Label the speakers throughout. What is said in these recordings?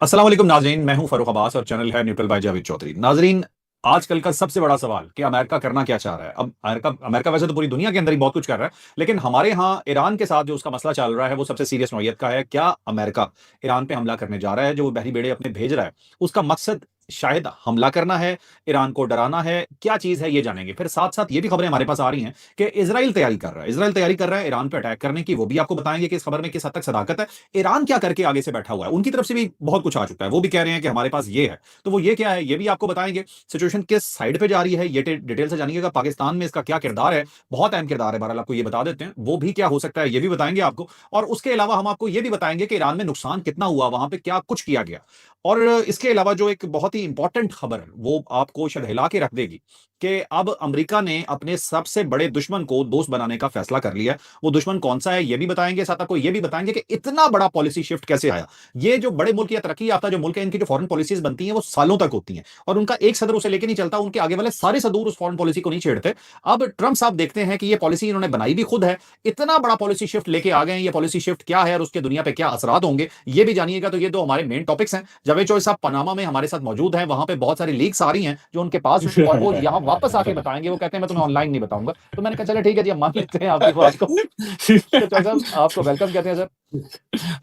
Speaker 1: अस्सलाम वालेकुम नाजरीन, मैं हूं फरूख अब्बास और चैनल है न्यूट्रल बाय जावेद चौधरी। नाजरीन, आजकल का सबसे बड़ा सवाल कि अमेरिका करना क्या चाह रहा है। अब अमेरिका वैसे तो पूरी दुनिया के अंदर ही बहुत कुछ कर रहा है, लेकिन हमारे यहाँ ईरान के साथ जो उसका मसला चल रहा है वो सबसे सीरियस नौयत का है। क्या अमेरिका ईरान पे हमला करने जा रहा है? जो वो बहरी बेड़े अपने भेज रहा है, उसका मकसद शायद हमला करना है, ईरान को डराना है, क्या चीज है ये जानेंगे। फिर साथ साथ ये भी खबरें हमारे पास आ रही हैं कि इसराइल तैयारी कर रहा है, इसराइल तैयारी कर रहा है ईरान पे अटैक करने की। वो भी आपको बताएंगे कि इस खबर में किस हद तक सदाकत है, ईरान क्या करके आगे से बैठा हुआ है। उनकी तरफ से भी बहुत कुछ आ चुका है, वो भी कह रहे हैं कि हमारे पास ये है, तो वो ये क्या है ये भी आपको बताएंगे। सिचुएशन किस साइड पे जा रही है ये डिटेल से जानिएगा। पाकिस्तान में इसका क्या किरदार है, बहुत अहम किरदार है, बहरहाल आपको ये बता देते हैं। वो भी क्या हो सकता है ये भी बताएंगे आपको। और उसके अलावा हम आपको ये भी बताएंगे कि ईरान में नुकसान कितना हुआ, वहां पे क्या कुछ किया गया। और इसके अलावा जो एक बहुत ही इंपॉर्टेंट खबर है वो आपको शायद हिला के रख देगी कि अब अमेरिका ने अपने सबसे बड़े दुश्मन को दोस्त बनाने का फैसला कर लिया है। वो दुश्मन कौन सा है ये भी बताएंगे, साथ आपको ये भी बताएंगे कि इतना बड़ा पॉलिसी शिफ्ट कैसे आया। ये जो बड़े मुल्क या तरक्की याफ्ता जो मुल्क है, इनकी जो फॉरेन पॉलिसीज बनती हैं वो सालों तक होती हैं और उनका एक सदर उसे लेके नहीं चलता, उनके आगे वाले सारे सदूर उस फॉरेन पॉलिसी को नहीं छेड़ते। अब ट्रंप साहब देखते हैं कि ये पॉलिसी इन्होंने बनाई भी खुद है, इतना बड़ा पॉलिसी शिफ्ट लेके आ गए हैं। ये पॉलिसी शिफ्ट क्या है और उसके दुनिया पे क्या असरात होंगे ये भी जानिएगा। तो ये दो हमारे मेन टॉपिक्स हैं। जावेद चौधरी साहब पनामा में हमारे साथ मौजूद हैं, वहां पे बहुत सारी लीक्स आ रही हैं जो उनके पास हुई और वो यहाँ वापस आके बताएंगे। वो कहते हैं मैं तुम्हें ऑनलाइन नहीं बताऊंगा, तो मैंने कहा चले ठीक है जी, हम मान लेते हैं आपकी बात को। तो चौधरी साहब आपको वेलकम कहते हैं सर।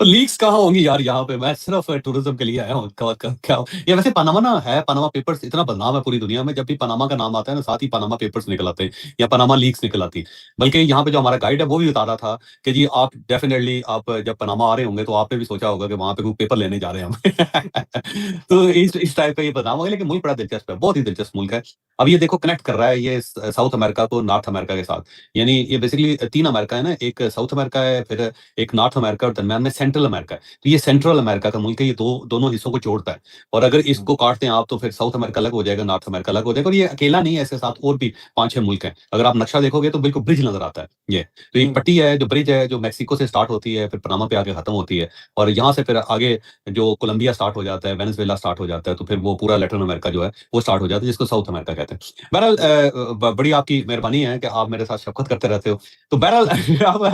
Speaker 2: लीक्स कहाँ होंगी यार, यहाँ पे मैं सिर्फ टूरिज्म के लिए आया हूँ। क्या ये वैसे पनामा ना है, पनामा पेपर्स इतना बदनाम है पूरी दुनिया में। जब भी पनामा का नाम आता है ना, साथ ही पनामा पेपर्स निकल आते हैं या पनामा लीक्स निकल आती है। बल्कि यहाँ पे जो हमारा गाइड है वो भी बता रहा था कि जी आप डेफिनेटली आप जब पनामा आ रहे होंगे तो आपने भी सोचा होगा कि वहां पे कोई पेपर लेने जा रहे हैं हम। तो इस टाइप का ये बदनाम होगा, लेकिन मुल्क बड़ा दिलचस्प है, बहुत ही दिलचस्प मुल्क है। अब ये देखो कनेक्ट कर रहा है ये साउथ अमेरिका को नॉर्थ अमेरिका के साथ। यानी ये बेसिकली तीन अमेरिका है ना, एक साउथ अमेरिका है, फिर एक नॉर्थ अमेरिका और दरमियान में सेंट्रल अमेरिका है। तो ये सेंट्रल अमेरिका का मुल्क है, ये दोनों हिस्सों को जोड़ता है। और अगर इसको काटते हैं आप तो फिर साउथ अमेरिका अलग हो जाएगा, नॉर्थ अमेरिका अलग हो जाएगा। और ये अकेला नहीं है, इसके साथ और भी 5-6 मुल्क हैं। अगर आप नक्शा देखोगे तो बिल्कुल ब्रिज नजर आता है ये। तो एक पट्टी है जो ब्रिज है, जो मैक्सिको से स्टार्ट होती है, फिर पनामा पे आके खत्म होती है। और यहाँ से फिर आगे जो कोलंबिया स्टार्ट हो जाता है, वेनेजुएला स्टार्ट हो जाता है, तो फिर वो पूरा लैटिन अमेरिका जो है वो स्टार्ट हो जाता है, जिसको साउथ अमेरिका कहते हैं। बहरहाल बड़ी आपकी मेहरबानी है कि आप मेरे साथ शफकत करते रहते हो। तो बहरहाल अब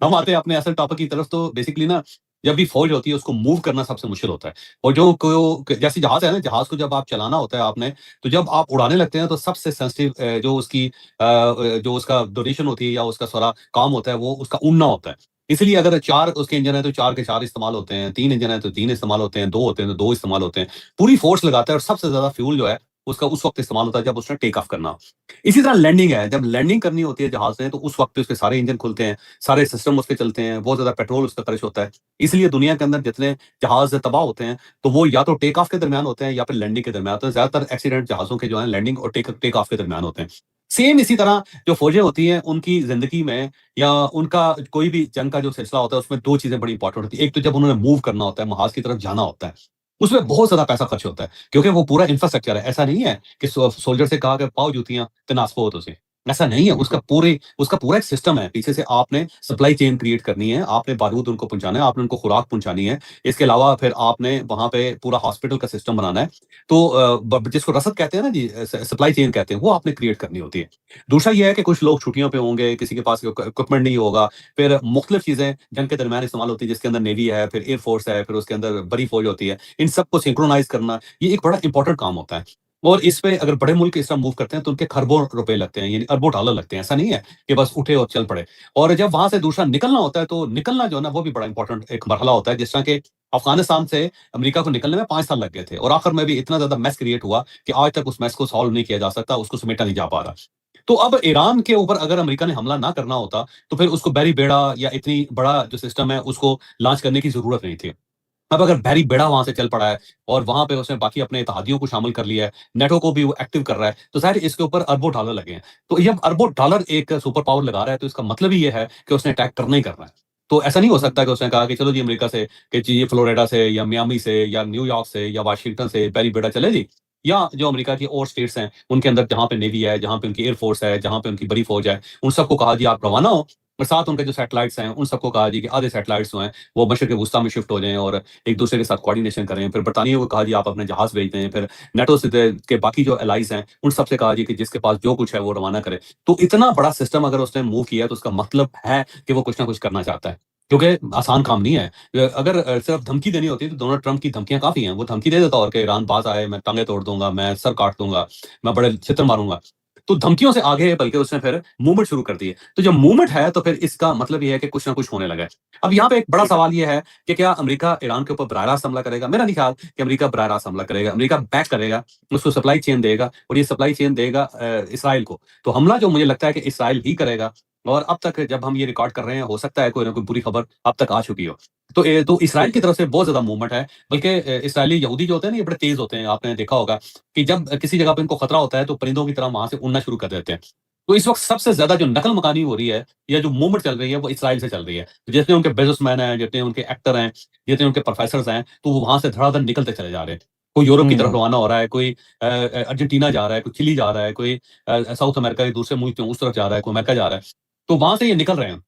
Speaker 2: हम आते हैं अपने असल टॉपिक की तरफ। तो बेसिकली ना, जब भी फौज होती है उसको मूव करना सबसे मुश्किल होता है। और जो जैसे जहाज है ना, जहाज को जब आप चलाना होता है आपने, तो जब आप उड़ाने लगते हैं तो सबसे सेंसिटिव जो उसकी जो उसका ड्यूरेशन होती है या उसका सारा काम होता है वो उसका उड़ना होता है। इसलिए अगर 4 उसके इंजन है तो 4 के 4 इस्तेमाल होते हैं, 3 इंजन है तो 3 इस्तेमाल होते हैं, 2 होते हैं तो 2 इस्तेमाल होते हैं। पूरी फोर्स लगाता है और सबसे ज्यादा फ्यूल जो है उसका उस वक्त इस्तेमाल होता है जब उसने टेक ऑफ करना हो। इसी तरह लैंडिंग है, जब लैंडिंग करनी होती है जहाज ने तो उस वक्त पे उसके सारे इंजन खुलते हैं, सारे सिस्टम उस पे चलते हैं, बहुत ज्यादा पेट्रोल उसका खर्च होता है। इसलिए दुनिया के अंदर जितने जहाज तबाह होते हैं तो वो या तो टेक ऑफ के दरमियान होते हैं या फिर लैंडिंग के दरमियान होते हैं। ज्यादातर एक्सीडेंट जहाजों के जो है लैंडिंग और टेक ऑफ के दरमियान होते हैं। सेम इसी तरह जो फौजें होती हैं उनकी जिंदगी में या उनका कोई भी जंग का जो सिलसिला होता है उसमें 2 चीजें बड़ी इंपॉर्टेंट होती है। एक तो जब उन्होंने मूव करना होता है, महाज की तरफ जाना होता है, उसमें बहुत ज्यादा पैसा खर्च होता है, क्योंकि वो पूरा इंफ्रास्ट्रक्चर है। ऐसा नहीं है कि सोल्जर से कहा कि पाओ जूतियां ते नासपो हो तुसी। ऐसा नहीं है, उसका पूरा एक सिस्टम है। पीछे से आपने सप्लाई चेन क्रिएट करनी है, आपने बारूद उनको पहुंचाना है, आपने उनको खुराक पहुंचानी है। इसके अलावा फिर आपने वहां पे पूरा हॉस्पिटल का सिस्टम बनाना है। तो जिसको रसद कहते हैं ना जी, सप्लाई चेन कहते हैं, वो आपने क्रिएट करनी होती है। दूसरा ये है कि कुछ लोग छुट्टियों पे होंगे, किसी के पास इक्विपमेंट नहीं होगा। फिर मुख्तलिफ चीजें जंग के दरमियान इस्तेमाल होती है, जिसके अंदर नेवी है, फिर एयरफोर्स है, फिर उसके अंदर बड़ी फौज होती है। इन सबको सिंक्रोनाइज करना ये एक बड़ा इंपॉर्टेंट काम होता है। और इस पे अगर बड़े मुल्क इस तरह मूव करते हैं तो उनके खरबों रुपए लगते हैं, यानी अरबों डॉलर लगते हैं। ऐसा नहीं है कि बस उठे और चल पड़े। और जब वहां से दूसरा निकलना होता है तो निकलना जो है ना वो भी बड़ा इंपॉर्टेंट एक मरहला होता है। जिस तरह के अफगानिस्तान से अमेरिका को निकलने में 5 साल लग गए थे और आखिर में भी इतना ज्यादा मैस क्रिएट हुआ कि आज तक उस मैस को सॉल्व नहीं किया जा सकता, उसको समेटा नहीं जा पा रहा। तो अब ईरान के ऊपर अगर अमेरिका ने हमला ना करना होता तो फिर उसको बैरी बेड़ा या इतनी बड़ा जो सिस्टम है उसको लॉन्च करने की जरूरत नहीं थी। अब अगर बैरी बेड़ा वहां से चल पड़ा है और वहां पे उसने बाकी अपने इत्तेहादियों को शामिल कर लिया है, नेटो को भी वो एक्टिव कर रहा है, तो जाहिर इसके ऊपर अरबों डॉलर लगे हैं। तो जब अरबों डॉलर एक सुपर पावर लगा रहा है तो इसका मतलब ही ये है कि उसने अटैक करना ही करना है। तो ऐसा नहीं हो सकता कि उसने कहा कि चलो जी अमेरिका से, कि जी ये फ्लोरिडा से या मियामी से या न्यूयॉर्क से या वाशिंगटन से बैरी बेड़ा चले जी। या जो अमेरिका की और स्टेट्स हैं उनके अंदर जहां पे नेवी है, जहां पे उनकी एयरफोर्स है, जहां पे उनकी बड़ी फौज है, उन सबको कहा जी आप रवाना हो। और साथ उनके जो सैटेलाइट्स हैं उन सबको कहा जी कि आधे सैटेलाइट्स जो हैं वो मशरक़ वुस्ता में शिफ्ट हो जाएं और एक दूसरे के साथ कोऑर्डिनेशन करें। फिर बरतानिया को कहा जी आप अपने जहाज भेज दें। फिर नेटो से के बाकी जो एलाइज हैं उन सबसे कहा जी कि जिसके पास जो कुछ है वो रवाना करे। तो इतना बड़ा सिस्टम अगर उसने मूव किया तो उसका मतलब है कि वो कुछ ना कुछ करना चाहता है। क्योंकि आसान काम नहीं है। अगर सिर्फ धमकी देनी होती है तो डोनाल्ड ट्रंप की धमकियाँ काफ़ी हैं। वो धमकी दे देता और कि ईरान पास आए, मैं टाँगें तोड़ दूँगा, मैं सर काट दूँगा, मैं बड़े छितर मारूँगा। तो धमकियों से आगे बल्कि उसने फिर मूवमेंट शुरू कर दी है। तो जब मूवमेंट है तो फिर इसका मतलब ये है कि कुछ ना कुछ होने लगा है। अब यहाँ पे एक बड़ा सवाल ये है कि क्या अमेरिका ईरान के ऊपर बराह-रास्त हमला करेगा? मेरा नहीं ख्याल कि अमेरिका बराह-रास्त हमला करेगा। अमेरिका बैक करेगा, उसको सप्लाई चेन देगा और ये सप्लाई चेन देगा इस्राइल को। तो हमला जो मुझे लगता है कि इस्राइल ही करेगा और अब तक जब हम ये रिकॉर्ड कर रहे हैं, हो सकता है कोई ना कोई बुरी खबर अब तक आ चुकी हो। तो इस्राइल की तरफ से बहुत ज़्यादा मूवमेंट है, बल्कि इस्राएली यहूदी जो होते हैं ना, ये बड़े तेज़ होते हैं। आपने देखा होगा कि जब किसी जगह पे इनको खतरा होता है, तो परिंदों की तरह वहाँ से उड़ना शुरू कर देते हैं। तो इस वक़्त सबसे ज़्यादा जो नकल मकानी हो रही है या जो मूवमेंट चल रही है, वो इस्राइल से चल रही है। जितने उनके बिज़नेसमैन हैं, जितने उनके एक्टर हैं, जितने उनके प्रोफ़ेसर्स हैं, तो वो वहाँ से धड़ाधड़ निकलते चले जा रहे हैं। कोई यूरोप की तरफ
Speaker 1: हम्म।
Speaker 2: रवाना हो रहा है, कोई अर्जेंटीना जा रहा है, कोई चिली जा रहा है, कोई साउथ अमेरिका के दूसरे मुल्क में उस तरफ जा रहा है, कोई अमेरिका जा रहा है। तो वहाँ से ये निकल रहे हैं।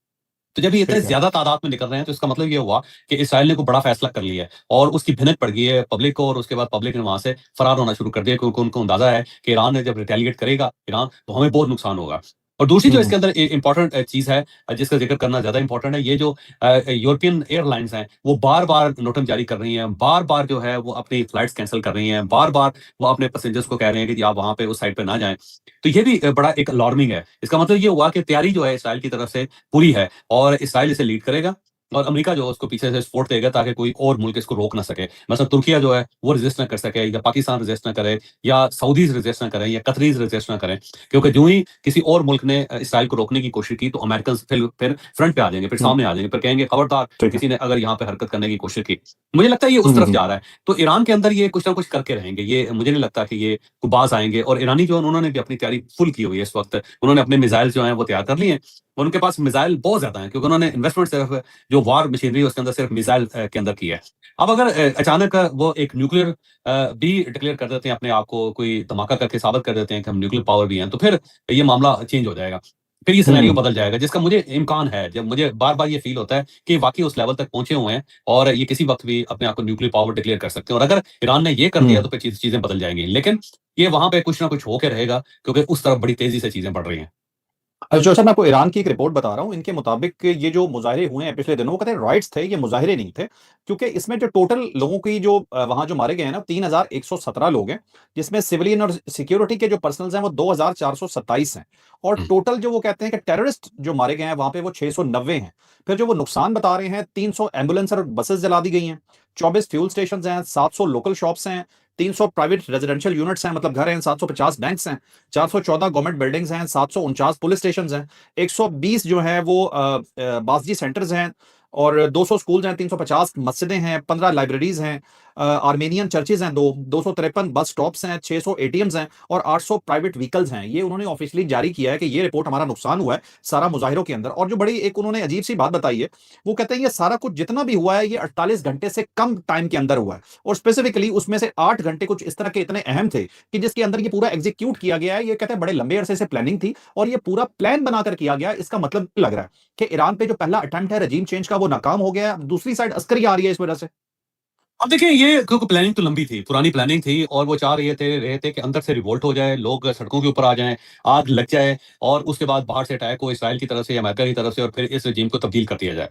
Speaker 2: तो जब ये इतने
Speaker 1: ठीक है।
Speaker 2: ज़्यादा तादाद में निकल रहे हैं, तो इसका मतलब ये हुआ कि इस्राइल ने कोई बड़ा फैसला कर लिया है और उसकी भिनक पड़ गई है पब्लिक को और उसके बाद पब्लिक ने वहाँ से फरार होना शुरू कर दिया क्योंकि उनको अंदाज़ा है कि ईरान ने जब रिटेलिएट करेगा ईरान, तो हमें बहुत नुकसान होगा। और दूसरी जो
Speaker 1: हम्म।
Speaker 2: इसके अंदर इम्पोर्टेंट चीज़ है जिसका ज़िक्र करना ज़्यादा इम्पोर्टेंट है, ये जो यूरोपियन एयरलाइन्स हैं, वो बार-बार नोटम जारी कर रही हैं, बार-बार जो है वो अपनी फ्लाइट्स कैंसल कर रही हैं, बार-बार वो अपने पैसेंजर्स को कह रहे हैं कि आप वहाँ पे उस साइड पे ना जाएँ। तो ये भी बड़ा एक अलार्मिंग है। इसका मतलब ये हुआ कि तैयारी जो है इस्राइल की तरफ से पूरी है और इस्राइल इसे लीड करेगा और अमेरिका जो है उसको पीछे से सपोर्ट देगा ताकि कोई और मुल्क इसको रोक ना सके। मसलन तुर्किया जो है वो रेज़िस्ट ना कर सके या पाकिस्तान रेज़िस्ट ना करे या सऊदीज़ रेज़िस्ट ना करें या कतरीज़ रेज़िस्ट ना करें। क्योंकि जो ही किसी और मुल्क ने इसराइल को रोकने की कोशिश की तो अमेरिकन्स फिर फ्रंट पे आ जाएँगे, फिर
Speaker 1: हम्म।
Speaker 2: सामने आ जाएँगे, फिर कहेंगे खबरदार
Speaker 1: ठीक है।
Speaker 2: किसी ने अगर यहाँ पे हरकत करने की कोशिश की। मुझे लगता है ये उस तरफ
Speaker 1: हम्म।
Speaker 2: जा रहा है। तो ईरान के अंदर ये कुछ ना कुछ करके रहेंगे। ये मुझे नहीं लगता कि ये बाज़ आएँगे और ईरानी जो है उन्होंने भी अपनी तैयारी फुल की हुई है इस वक़्त। उन्होंने अपने मिसाइल जो हैं वो तैयार कर लिए हैं। और उनके पास मिसाइल बहुत ज़्यादा हैं क्योंकि उन्होंने इन्वेस्टमेंट सिर्फ़ जो वॉर मशीनरी है उसके अंदर सिर्फ़ मिसाइल के अंदर की है। अब अगर अचानक वो एक न्यूक्लियर भी डिक्लेयर कर देते हैं अपने आप को, कोई धमाका करके साबित कर देते हैं कि हम न्यूक्लियर पावर भी हैं, तो फिर ये मामला चेंज हो जाएगा। फिर ये सिनेरियो
Speaker 1: हम्म।
Speaker 2: बदल जाएगा जिसका मुझे इम्कान है। जब मुझे बार-बार ये फ़ील होता है कि वाक़ई उस लेवल तक पहुँचे हुए हैं और ये किसी वक़्त भी अपने आप को न्यूक्लियर पावर डिक्लेयर कर सकते हैं और अगर ईरान ने ये कर दिया
Speaker 1: हम्म।
Speaker 2: तो फिर चीज़ें बदल जाएँगी। लेकिन ये वहाँ पे कुछ ना कुछ हो के रहेगा क्योंकि उस तरफ बड़ी तेज़ी से चीज़ें बढ़ रही हैं।
Speaker 1: अच्छा सर, मैं आपको ईरान की एक रिपोर्ट बता रहा हूँ। इनके मुताबिक ये जो मुज़ाहिरे हुए हैं पिछले दिनों, वो कहते हैं राइट्स थे, ये मुज़ाहिरे नहीं थे। क्योंकि इसमें जो टोटल लोगों की जो वहाँ जो मारे गए हैं ना, 3117 लोग हैं, जिसमें सिविलियन और सिक्योरिटी के जो पर्सनल्स हैं वो 2427 हैं। और
Speaker 2: हुँ,
Speaker 1: टोटल जो वो कहते हैं कि टेररिस्ट जो मारे गए हैं वहाँ पे वो 690 हैं। फिर जो वो नुकसान बता रहे हैं, 300 एम्बुलेंस और बसेस जला दी गई हैं, 24 फ्यूल स्टेशंस हैं, 700 लोकल शॉप्स हैं, 300 प्राइवेट रेजिडेंशियल यूनिट्स हैं, मतलब घर हैं, 750 बैंक्स हैं, 414 गवर्नमेंट बिल्डिंग्स हैं, 749 पुलिस स्टेशंस हैं, 120 जो है वो बासजी सेंटर्स हैं, और 200 स्कूल्स हैं, 350 मस्जिदें हैं, 15 लाइब्रेरीज हैं, आर्मेनियन चर्चेज हैं, 253 बस स्टॉप्स हैं, 600 एटीएम्स हैं और 800 प्राइवेट व्हीकल्स हैं। ये उन्होंने ऑफिशियली जारी किया है कि ये रिपोर्ट हमारा नुकसान हुआ है सारा मुजाहिरों के अंदर। और जो बड़ी एक उन्होंने अजीब सी बात बताई है, वो कहते हैं ये सारा कुछ जितना भी हुआ है ये 48 घंटे से कम टाइम के अंदर हुआ है, और स्पेसिफिकली उसमें से 8 घंटे कुछ इस तरह के इतने अहम थे कि जिसके अंदर ये पूरा एग्जीक्यूट किया गया है। ये कहते हैं बड़े लंबे अरसे से प्लानिंग थी और ये पूरा प्लान बनाकर किया गया। इसका मतलब लग रहा है कि ईरान पे जो पहला अटेम्प्ट है रजीम चेंज का वो नाकाम हो गया है। दूसरी साइड अस्करी आ रही है इस वजह से।
Speaker 2: अब देखिए ये क्योंकि प्लानिंग तो लंबी थी, पुरानी प्लानिंग थी और वो चाह रहे थे कि अंदर से रिवोल्ट हो जाए, लोग सड़कों के ऊपर आ जाएँ, आग लग जाए और उसके बाद बाहर से अटैक हो इस्राइल की तरफ से या अमेरिका की तरफ से और फिर इस रेजिम को तब्दील कर दिया जाए।